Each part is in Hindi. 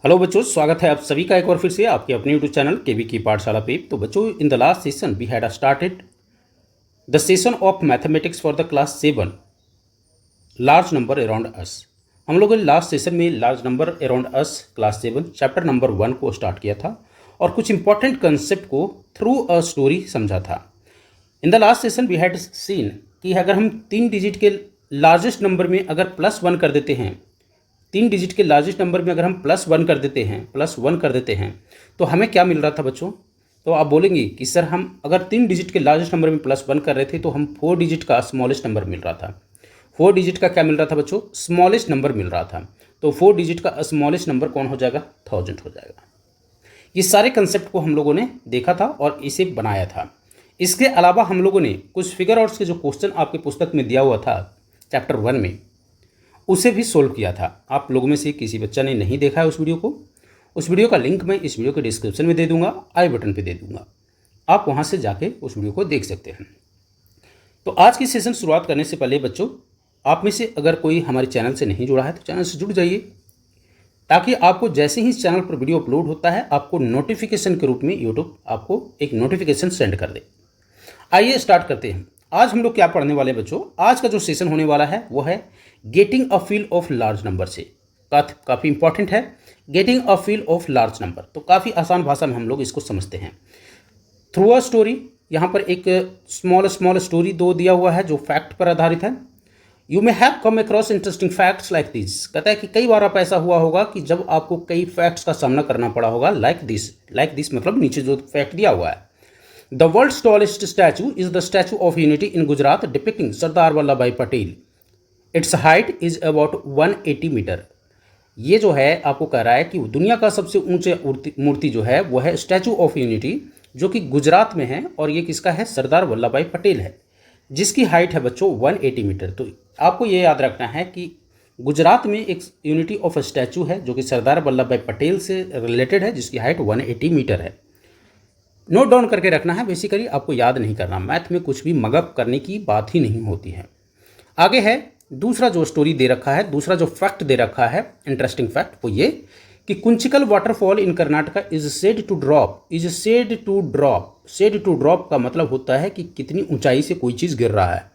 हेलो बच्चों, स्वागत है आप सभी का एक बार फिर से आपके अपने यूट्यूब चैनल केवी की पाठशाला पे। तो बच्चों, in the last session we had started the session of mathematics for the class 7 large number around us. हम लोगों ने लास्ट सेशन में large number around us class 7 chapter number 1 को स्टार्ट किया था और कुछ इंपॉर्टेंट कंसेप्ट को थ्रू अ स्टोरी समझा था। In the last session we had seen कि अगर हम 3 डिजिट के लार्जेस्ट नंबर में अगर +1 कर देते हैं, 3 डिजिट के लार्जेस्ट नंबर में अगर हम +1 कर देते हैं तो हमें क्या मिल रहा था बच्चों? तो आप बोलेंगे कि सर हम अगर 3 डिजिट के लार्जेस्ट नंबर में +1 कर रहे थे तो हम 4 डिजिट का स्मॉलेस्ट नंबर मिल रहा था। 4 डिजिट का क्या मिल रहा था बच्चों? स्मॉलेस्ट नंबर मिल रहा था। तो 4 डिजिट का स्मॉलेस्ट नंबर कौन हो जाएगा? 1000 हो जाएगा। ये सारे कंसेप्ट को हम लोगों ने देखा था और इसे बनाया था। इसके अलावा हम लोगों ने कुछ फिगर आउट्स के जो क्वेश्चन आपके पुस्तक में दिया हुआ था चैप्टर 1 में, उसे भी सोल्व किया था। आप लोगों में से किसी बच्चा ने नहीं देखा है उस वीडियो को, उस वीडियो का लिंक मैं इस वीडियो के डिस्क्रिप्शन में दे दूंगा, आई बटन पे दे दूंगा। आप वहां से जाके उस वीडियो को देख सकते हैं। तो आज की सेशन शुरुआत करने से पहले बच्चों, आप में से अगर कोई हमारे चैनल से नहीं जुड़ा है तो चैनल से जुड़ जाइए, ताकि आपको जैसे ही इस चैनल पर वीडियो अपलोड होता है आपको नोटिफिकेशन के रूप में यूट्यूब आपको एक नोटिफिकेशन सेंड कर दे। आइए स्टार्ट करते हैं। आज हम लोग क्या पढ़ने वाले हैं बच्चों? आज का जो सेशन होने वाला है वो है getting a feel of large number से। काफ़ी इंपॉर्टेंट है getting a feel of large number. तो काफ़ी आसान भाषा में हम लोग इसको समझते हैं थ्रू अ स्टोरी। यहाँ पर एक स्मॉल स्टोरी दो दिया हुआ है जो फैक्ट पर आधारित है। You may have come across interesting facts like this. कहता है कि कई बार आप ऐसा हुआ होगा कि जब आपको कई फैक्ट्स का सामना करना पड़ा होगा। लाइक दिस मतलब नीचे जो फैक्ट दिया हुआ है। The world's tallest statue is the Statue of Unity in Gujarat depicting Sardar Vallabhbhai Patel. Its height is about 180 metre. ये जो है आपको कह रहा है कि दुनिया का सबसे ऊंचे मूर्ति जो है वो है स्टैचू ऑफ यूनिटी, जो कि गुजरात में है और ये किसका है? सरदार वल्लभ भाई पटेल है, जिसकी हाइट है बच्चों 180 मीटर। तो आपको ये याद रखना है कि गुजरात में एक यूनिटी ऑफ स्टैचू है जो कि सरदार वल्लभ भाई पटेल से रिलेटेड है, जिसकी हाइट 180 मीटर है। नोट डाउन करके रखना है, बेसिकली आपको याद नहीं करना। मैथ में कुछ भी मगअप करने की बात ही नहीं होती है। आगे है दूसरा जो स्टोरी दे रखा है, दूसरा जो फैक्ट दे रखा है, इंटरेस्टिंग फैक्ट, वो ये कि Kunchikal waterfall in Karnataka is said to drop का मतलब होता है कि कितनी ऊंचाई से कोई चीज़ गिर रहा है।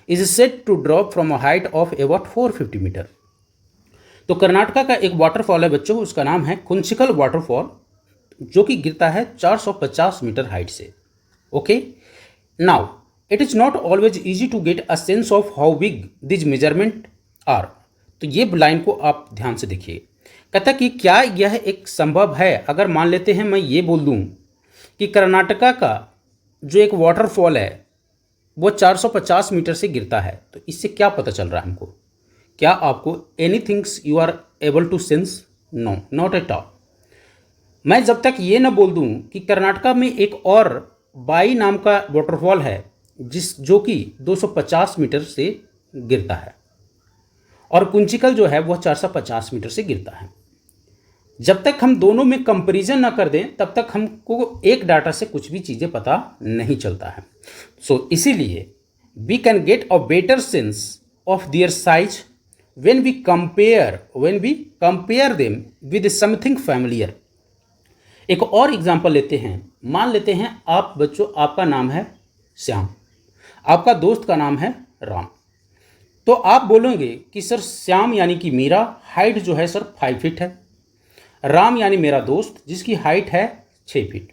Is said to drop from a height of about 450 metre. तो कर्नाटका का एक वाटरफॉल है बच्चों, उसका नाम है कुंचिकल वाटरफॉल, जो कि गिरता है 450 मीटर हाइट से। Okay, now it is not always easy to get a sense of how big these measurement are. तो ये लाइन को आप ध्यान से देखिए। कहता कि क्या यह एक संभव है, अगर मान लेते हैं मैं ये बोल दूं कि कर्नाटका का जो एक वाटरफॉल है वो 450 मीटर से गिरता है, तो इससे क्या पता चल रहा है हमको? क्या आपको anythings you are able to sense? No, not at all. मैं जब तक ये ना बोल दूं कि कर्नाटका में एक और बाई नाम का वाटरफॉल है जो कि 250 मीटर से गिरता है और कुंचिकल जो है वह 450 मीटर से गिरता है। जब तक हम दोनों में कंपैरिजन ना कर दें तब तक हमको एक डाटा से कुछ भी चीज़ें पता नहीं चलता है। सो इसीलिए we can get a better sense of their size when we compare them with something familiar. एक और एग्जाम्पल लेते हैं। मान लेते हैं आप बच्चों, आपका नाम है श्याम, आपका दोस्त का नाम है राम। तो आप बोलोगे कि सर श्याम यानी कि मेरा हाइट जो है सर 5 फीट है, राम यानी मेरा दोस्त जिसकी हाइट है 6 फीट।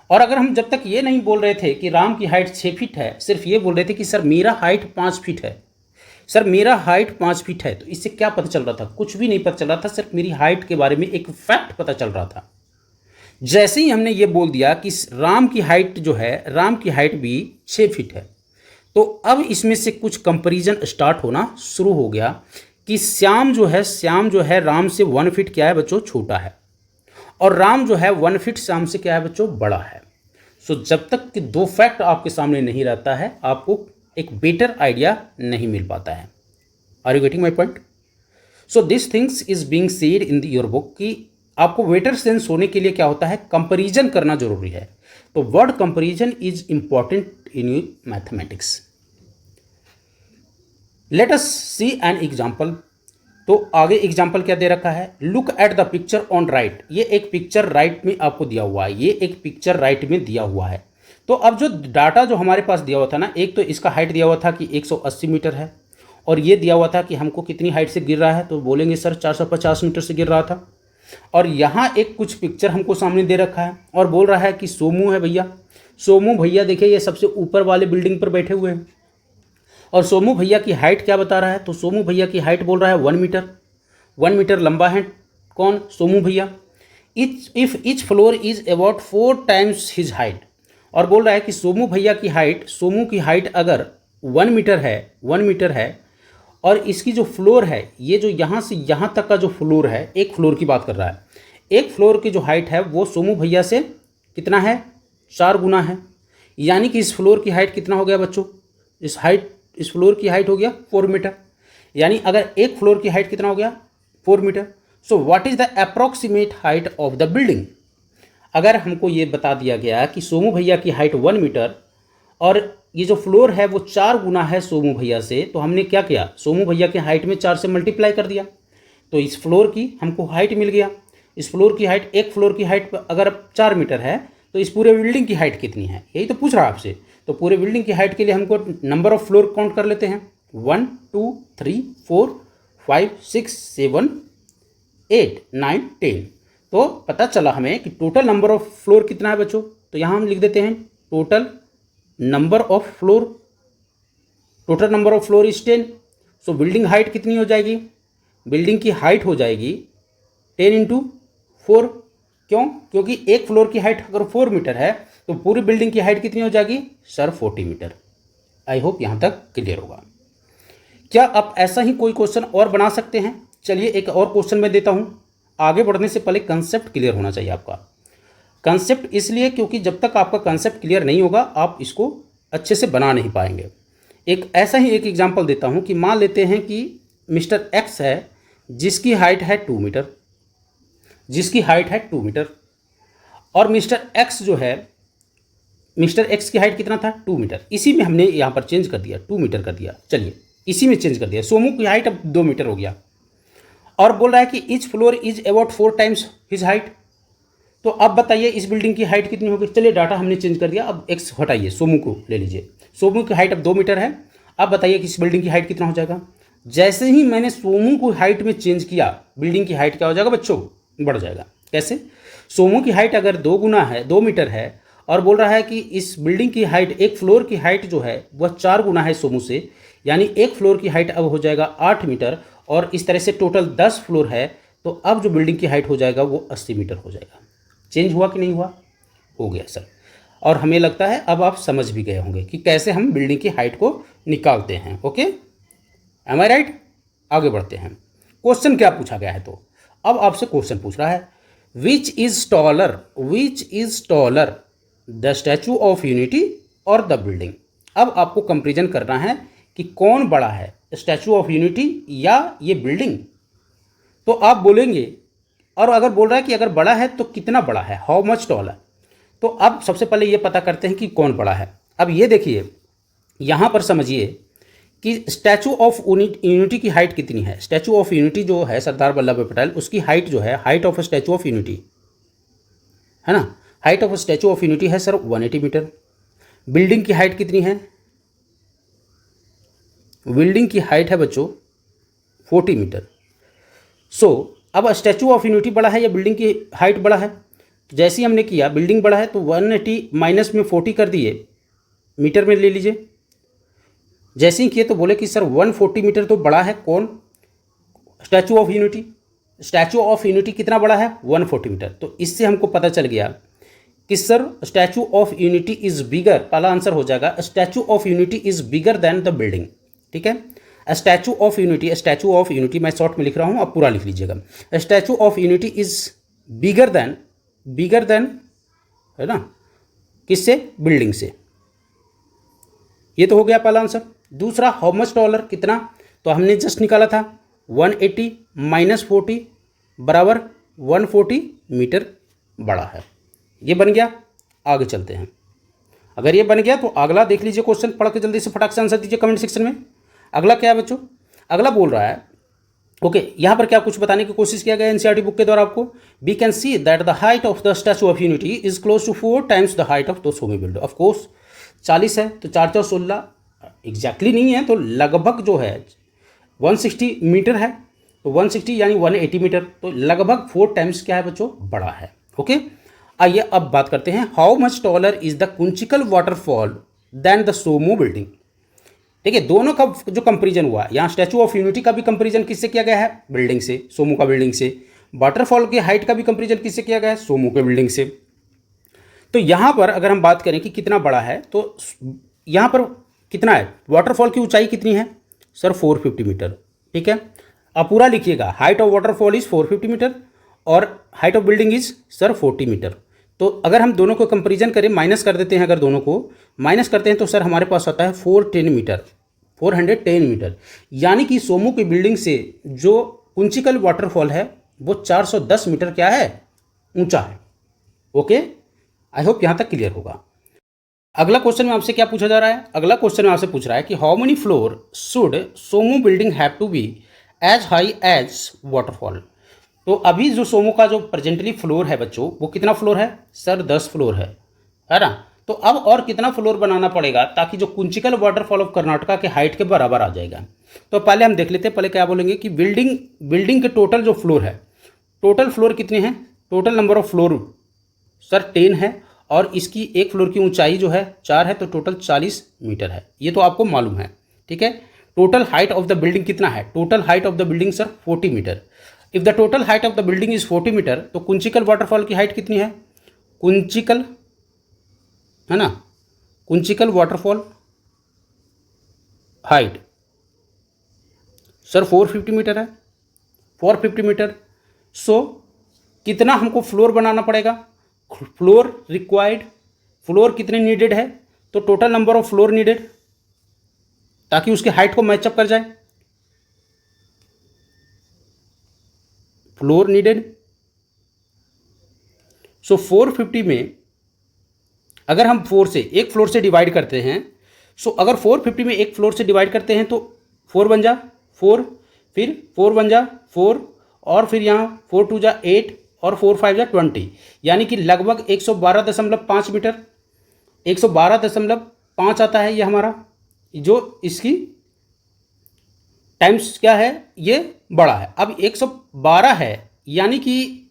और अगर हम जब तक ये नहीं बोल रहे थे कि राम की हाइट 6 फीट है, सिर्फ ये बोल रहे थे कि सर मेरा हाइट 5 फीट है, सर मेरा हाइट 5 फीट है, तो इससे क्या पता चल रहा था? कुछ भी नहीं पता चल रहा था, सिर्फ मेरी हाइट के बारे में एक फैक्ट पता चल रहा था। जैसे ही हमने ये बोल दिया कि राम की हाइट जो है, राम की हाइट भी 6 फीट है, तो अब इसमें से कुछ कंपैरिजन स्टार्ट होना शुरू हो गया कि श्याम जो है राम से 1 फीट क्या है बच्चों? छोटा है, और राम जो है 1 फीट श्याम से क्या है बच्चों? बड़ा है। सो जब तक कि दो फैक्ट आपके सामने नहीं रहता है आपको एक बेटर आइडिया नहीं मिल पाता है। Are you getting my point? So this things is being said in your book कि आपको बेटर सेंस होने के लिए क्या होता है? कंपैरिजन करना जरूरी है। तो word comparison is important in mathematics. Let us see an example तो आगे एग्जाम्पल क्या दे रखा है, look at the picture on right. ये एक पिक्चर राइट में आपको दिया हुआ है, ये एक पिक्चर राइट में दिया हुआ है। तो अब जो डाटा जो हमारे पास दिया हुआ था ना, एक तो इसका हाइट दिया हुआ था कि 180 मीटर है, और ये दिया हुआ था कि हमको कितनी हाइट से गिर रहा है, तो बोलेंगे सर 450 मीटर से गिर रहा था। और यहाँ एक कुछ पिक्चर हमको सामने दे रखा है और बोल रहा है कि सोमू है भैया। सोमू भैया देखिए ये सबसे ऊपर वाले बिल्डिंग पर बैठे हुए हैं, और सोमू भैया की हाइट क्या बता रहा है, तो सोमू भैया की हाइट बोल रहा है 1 मीटर। 1 मीटर लंबा है कौन, सोमू भैया। If each floor is about 4 times his height, और बोल रहा है कि सोमू भैया की हाइट, सोमू की हाइट अगर 1 मीटर है, 1 मीटर है, और इसकी जो फ्लोर है, ये जो यहाँ से यहाँ तक का जो फ्लोर है, एक फ्लोर की बात कर रहा है, एक फ्लोर की जो हाइट है वो सोमू भैया से कितना है, 4 गुना है। यानी कि इस फ्लोर की हाइट कितना हो गया बच्चों, इस फ्लोर की हाइट हो गया 4 मीटर। यानी अगर एक फ्लोर की हाइट कितना हो गया, 4 metre. So what is the approximate height of the building. अगर हमको ये बता दिया गया कि सोमू भैया की हाइट 1 मीटर और ये जो फ्लोर है वो 4 गुना है सोमू भैया से, तो हमने क्या किया, सोमू भैया के हाइट में 4 से मल्टीप्लाई कर दिया, तो इस फ्लोर की हमको हाइट मिल गया। इस फ्लोर की हाइट, एक फ्लोर की हाइट अगर 4 मीटर है तो इस पूरे बिल्डिंग की हाइट कितनी है, यही तो पूछ रहा है आपसे। तो पूरे बिल्डिंग की हाइट के लिए हमको नंबर ऑफ फ्लोर काउंट कर लेते हैं, 1 2 3 4 5 6 7 8 9 10। तो पता चला हमें कि टोटल नंबर ऑफ फ्लोर कितना है बच्चों। तो यहाँ हम लिख देते हैं total number of floor, total number of floor is 10। So building height कितनी हो जाएगी, बिल्डिंग की हाइट हो जाएगी 10 इंटू 4। क्यों, क्योंकि एक फ्लोर की हाइट अगर 4 मीटर है तो पूरी बिल्डिंग की हाइट कितनी हो जाएगी सर, 40 मीटर। आई होप यहाँ तक क्लियर होगा। क्या आप ऐसा ही कोई क्वेश्चन और बना सकते हैं। चलिए एक और क्वेश्चन मैं देता हूँ। आगे बढ़ने से पहले कंसेप्ट क्लियर होना चाहिए आपका। कंसेप्ट इसलिए क्योंकि जब तक आपका कंसेप्ट क्लियर नहीं होगा आप इसको अच्छे से बना नहीं पाएंगे। एक ऐसा ही एक एग्जांपल देता हूं कि मान लेते हैं कि मिस्टर एक्स है जिसकी हाइट है 2 मीटर, जिसकी हाइट है 2 मीटर, और मिस्टर एक्स जो है, मिस्टर एक्स की हाइट कितना था 2 मीटर। इसी में हमने यहाँ पर चेंज कर दिया, 2 मीटर कर दिया। चलिए इसी में चेंज कर दिया, सोमू की हाइट अब 2 मीटर हो गया, और बोल रहा है कि each floor is about 4 times his height. तो अब बताइए इस बिल्डिंग की हाइट कितनी होगी। चलिए डाटा हमने चेंज कर दिया, अब एक्स हटाइए, सोमू को ले लीजिए। सोमू की हाइट अब 2 मीटर है। अब बताइए कि इस बिल्डिंग की हाइट कितना हो जाएगा। जैसे ही मैंने सोमू को हाइट में चेंज किया, बिल्डिंग की हाइट क्या हो जाएगा बच्चों, बढ़ जाएगा। कैसे, सोमू की हाइट अगर 2 गुना है, 2 मीटर है, और बोल रहा है कि इस बिल्डिंग की हाइट, एक फ्लोर की हाइट जो है वह 4 गुना है सोमू से, यानी एक फ्लोर की हाइट अब हो जाएगा 8 मीटर, और इस तरह से टोटल 10 फ्लोर है, तो अब जो बिल्डिंग की हाइट हो जाएगा वो 80 मीटर हो जाएगा। चेंज हुआ कि नहीं हुआ, हो गया सर। और हमें लगता है अब आप समझ भी गए होंगे कि कैसे हम बिल्डिंग की हाइट को निकालते हैं। ओके, एम आई राइट। आगे बढ़ते हैं। क्वेश्चन क्या पूछा गया है, तो अब आपसे क्वेश्चन पूछ रहा है which is taller the statue of unity और द बिल्डिंग। अब आपको कंपेरिजन करना है कि कौन बड़ा है, स्टैचू ऑफ यूनिटी या ये बिल्डिंग। तो आप बोलेंगे, और अगर बोल रहा है कि अगर बड़ा है तो कितना बड़ा है, हाउ मच टॉल है। तो अब सबसे पहले ये पता करते हैं कि कौन बड़ा है। अब ये देखिए यहाँ पर समझिए कि स्टैचू ऑफ यूनिटी की हाइट कितनी है। स्टैचू ऑफ यूनिटी जो है सरदार वल्लभ भाई पटेल, उसकी हाइट जो है, height of statute of unity है ना, height of statute of unity है सर 180 मीटर। बिल्डिंग की हाइट कितनी है, बिल्डिंग की हाइट है बच्चों 40 मीटर। सो अब स्टैचू ऑफ यूनिटी बड़ा है या बिल्डिंग की हाइट बड़ा है। तो जैसे ही हमने किया, बिल्डिंग बड़ा है तो 180 माइनस में 40 कर दिए, मीटर में ले लीजिए। जैसे ही किए तो बोले कि सर 140 मीटर तो बड़ा है कौन, statue of unity. Statue of unity कितना बड़ा है 140 मीटर। तो इससे हमको पता चल गया कि sir statue of unity is bigger, पहला आंसर हो जाएगा statue of unity is bigger than the building. ठीक है, स्टैचू ऑफ यूनिटी मैं शॉर्ट में लिख रहा हूँ, आप पूरा लिख लीजिएगा। Statue of unity is bigger than है ना, किससे, बिल्डिंग से। ये तो हो गया पहला आंसर। दूसरा, हाउ मच टॉलर, कितना, तो हमने जस्ट निकाला था 180 माइनस 40 बराबर 140 मीटर बड़ा है। ये बन गया। आगे चलते हैं। अगर ये बन गया तो अगला देख लीजिए क्वेश्चन, पढ़ के जल्दी से फटाक से आंसर दीजिए कमेंट सेक्शन में। अगला क्या है बच्चों, अगला बोल रहा है ओके यहाँ पर क्या कुछ बताने की कोशिश किया गया एनसीईआरटी बुक के द्वारा आपको, we can see that the height of the statue of unity is close to 4 times the height of the Somu building. Of course 40 है तो 4 4 16 एग्जैक्टली नहीं है, तो लगभग जो है 160 मीटर है, तो 160 यानी 180 मीटर, तो लगभग 4 times क्या है बच्चों, बड़ा है। ओके आइए अब बात करते हैं, how much taller is the Kunchikal waterfall than the Somu building. देखिए दोनों का जो कंपैरिजन हुआ, यहाँ स्टैचू ऑफ यूनिटी का भी कंपैरिजन किससे किया गया है, बिल्डिंग से, सोमो का बिल्डिंग से। वाटरफॉल की हाइट का भी कंपैरिजन किससे किया गया है, सोमो के बिल्डिंग से। तो यहाँ पर अगर हम बात करें कि कितना बड़ा है, तो यहाँ पर कितना है, वाटरफॉल की ऊंचाई कितनी है सर, 450 मीटर। ठीक है, अब पूरा लिखिएगा, height of waterfall is 450 metre और height of building is sir 40 metre. तो अगर हम दोनों को कंपैरिजन करें, माइनस कर देते हैं, अगर दोनों को माइनस करते हैं तो सर हमारे पास आता है 410 मीटर, 410 मीटर। यानी कि सोमो की बिल्डिंग से जो कुंचिकल वाटरफॉल है वो 410 मीटर क्या है, ऊंचा है। ओके आई होप यहाँ तक क्लियर होगा। अगला क्वेश्चन में आपसे क्या पूछा जा रहा है, अगला क्वेश्चन में आपसे पूछ रहा है कि how many floor should Somu building have to be as high as waterfall. तो अभी जो सोमो का जो प्रेजेंटली फ्लोर है बच्चों, वो कितना फ्लोर है सर, 10 फ्लोर है ना। तो अब और कितना फ्लोर बनाना पड़ेगा ताकि जो कुंचिकल वाटरफॉल ऑफ कर्नाटका के हाइट के बराबर आ जाएगा। तो पहले हम देख लेते हैं, पहले क्या बोलेंगे कि बिल्डिंग के टोटल जो फ्लोर है, टोटल फ्लोर कितने हैं, total number of floor sir 10 है, और इसकी एक फ्लोर की ऊंचाई जो है 4 है, तो टोटल 40 मीटर है, ये तो आपको मालूम है। ठीक है, total height of the building कितना है, total height of the building sir 40 metre. If the total height of the building is 40 metre, तो कुंचिकल वाटरफॉल की हाइट कितनी है, कुंचिकल है ना, Kunchikal waterfall height sir 450 metre है, 450 मीटर। सो कितना हमको फ्लोर बनाना पड़ेगा, फ्लोर रिक्वायर्ड, फ्लोर कितने नीडेड है, तो total number of floor needed, ताकि उसके हाइट को मैचअप कर जाए, फ्लोर नीडेड। सो 450 में अगर हम 4 से एक फ्लोर से डिवाइड करते हैं, सो अगर 450 में एक फ्लोर से डिवाइड करते हैं तो 4 बन जा 4, फिर 4 बन जा 4, और फिर यहाँ 4 2 जा 8 और 4 5 जा 20, यानी कि लगभग 112.5 मीटर, 112.5 आता है ये हमारा, जो इसकी टाइम्स क्या है, ये बड़ा है। अब 112 है, यानी कि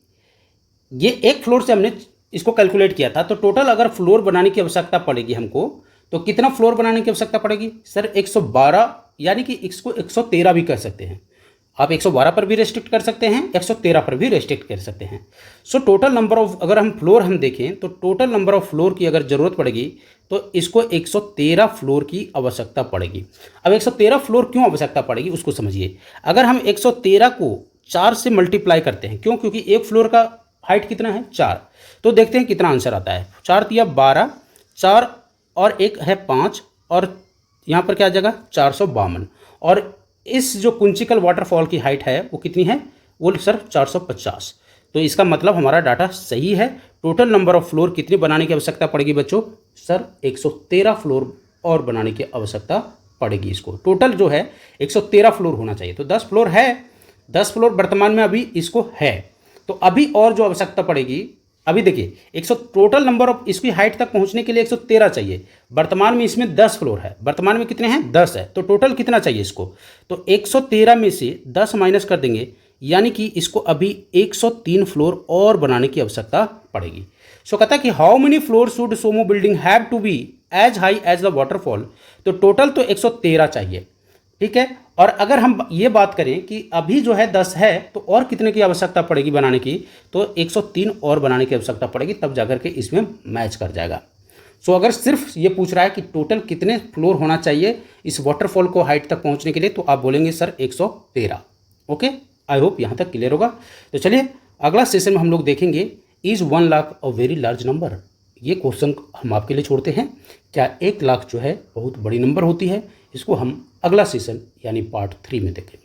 ये एक फ्लोर से हमने इसको कैलकुलेट किया था, तो टोटल अगर फ्लोर बनाने की आवश्यकता पड़ेगी हमको, तो कितना फ्लोर बनाने की आवश्यकता पड़ेगी सर 112, यानी कि इसको 113 भी कर सकते हैं आप, 112 पर भी रेस्ट्रिक्ट कर सकते हैं, 113 पर भी रेस्ट्रिक्ट कर सकते हैं। सो टोटल नंबर ऑफ, अगर हम फ्लोर हम देखें तो टोटल नंबर ऑफ फ्लोर की अगर ज़रूरत पड़ेगी तो इसको 113 फ्लोर की आवश्यकता पड़ेगी। अब 113 फ्लोर क्यों आवश्यकता पड़ेगी उसको समझिए। अगर हम 113 को 4 से मल्टीप्लाई करते हैं, क्यों, क्योंकि एक फ्लोर का हाइट कितना है 4, तो देखते हैं कितना आंसर आता है। 4 तिया 12, 4 और 1 है 5, और यहाँ पर क्या आ जाएगा 452, और इस जो कुंचिकल वाटरफॉल की हाइट है वो कितनी है, वो सर 450। तो इसका मतलब हमारा डाटा सही है। टोटल नंबर ऑफ फ्लोर कितनी बनाने की आवश्यकता पड़ेगी बच्चों, सर 113 फ्लोर और बनाने की आवश्यकता पड़ेगी। इसको टोटल जो है 113 फ्लोर होना चाहिए, तो 10 फ्लोर है, 10 फ्लोर वर्तमान में अभी इसको है, तो अभी और जो आवश्यकता पड़ेगी, अभी देखिए 100 टोटल नंबर ऑफ इसकी हाइट तक पहुंचने के लिए 113 चाहिए, वर्तमान में इसमें 10 फ्लोर है, वर्तमान में कितने हैं 10 है, तो टोटल कितना चाहिए इसको, तो 113 में से 10 माइनस कर देंगे, यानी कि इसको अभी 103 फ्लोर और बनाने की आवश्यकता पड़ेगी। सो कहता है कि how many floor should Somu building have to be as high as the waterfall, तो टोटल तो 113 चाहिए, ठीक है। और अगर हम ये बात करें कि अभी जो है 10 है, तो और कितने की आवश्यकता पड़ेगी बनाने की, तो 103 और बनाने की आवश्यकता पड़ेगी, तब जाकर के इसमें मैच कर जाएगा। सो अगर सिर्फ ये पूछ रहा है कि टोटल कितने फ्लोर होना चाहिए इस वाटरफॉल को हाइट तक पहुंचने के लिए, तो आप बोलेंगे सर 113। ओके, आई होप यहाँ तक क्लियर होगा। तो चलिए अगला सेशन में हम लोग देखेंगे, is 1 lakh a very large number. ये क्वेश्चन हम आपके लिए छोड़ते हैं, क्या 1 लाख जो है बहुत बड़ी नंबर होती है, इसको हम अगला सेशन यानी पार्ट 3 में देखेंगे।